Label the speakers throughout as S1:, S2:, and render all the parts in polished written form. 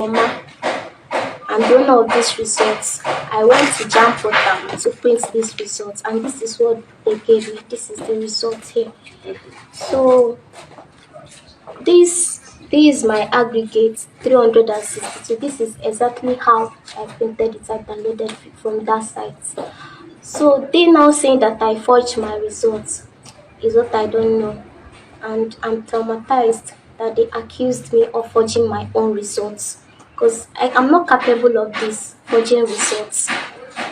S1: Mmesoma and the owner of these results. I went to JAMB portal to print these results, and this is what they gave me. This is the result here. So this is my aggregate 362. This is exactly how I printed it. I downloaded it from that site. So they now saying that I forged my results is what I don't know, and I'm traumatized that they accused me of forging my own results because I am not capable of this forging results.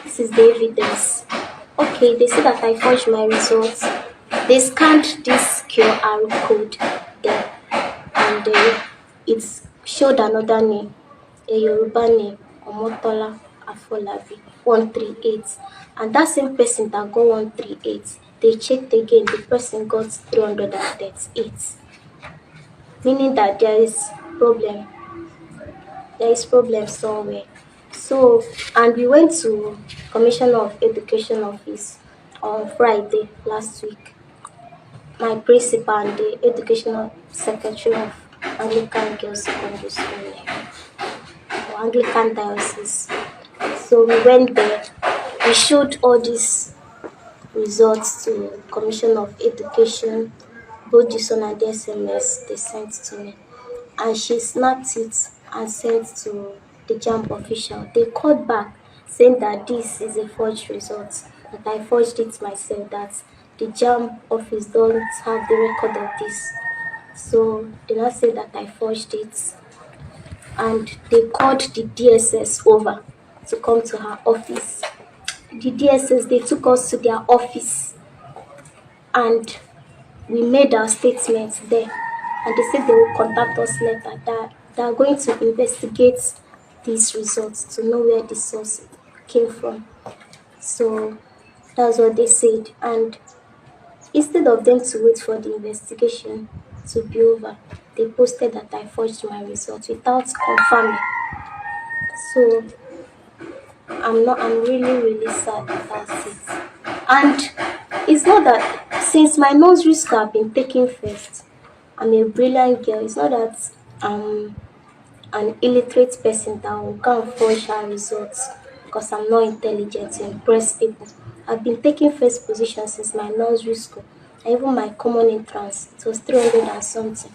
S1: This is the evidence. Okay, they say that I forged my results. They scanned this QR code there, and it showed another name, a Yoruba name, Omotola Afolabi, 138. And that same person that got 138, they checked again, the person got 338. Meaning that there is problem. There is problem somewhere. So, and we went to Commissioner of Education office on Friday last week. My principal and the educational secretary of Anglican Girls Secondary School, or Anglican Diocese. So we went there. We showed all these results to Commission of Education, both this one and the SMS they sent to me. And she snapped it and sent to the JAMB official. They called back saying that this is a forged result, that I forged it myself, that the JAMB office don't have the record of this. So they now say that I forged it, and they called the DSS over to come to her office. The DSS, they took us to their office and we made our statement there, and they said they will contact us later, that they are going to investigate these results to know where the source came from. So that's what they said, and instead of them to wait for the investigation to be over, they posted that I forged my results without confirming. So I'm really sad about it. And it's not that since my nursery school have been taken first, I'm a brilliant girl. It's not that I'm an illiterate person that will go and forge her results because I'm not intelligent to impress people. I've been taking first position since my nursery school. And even my common entrance, it was 300 and something.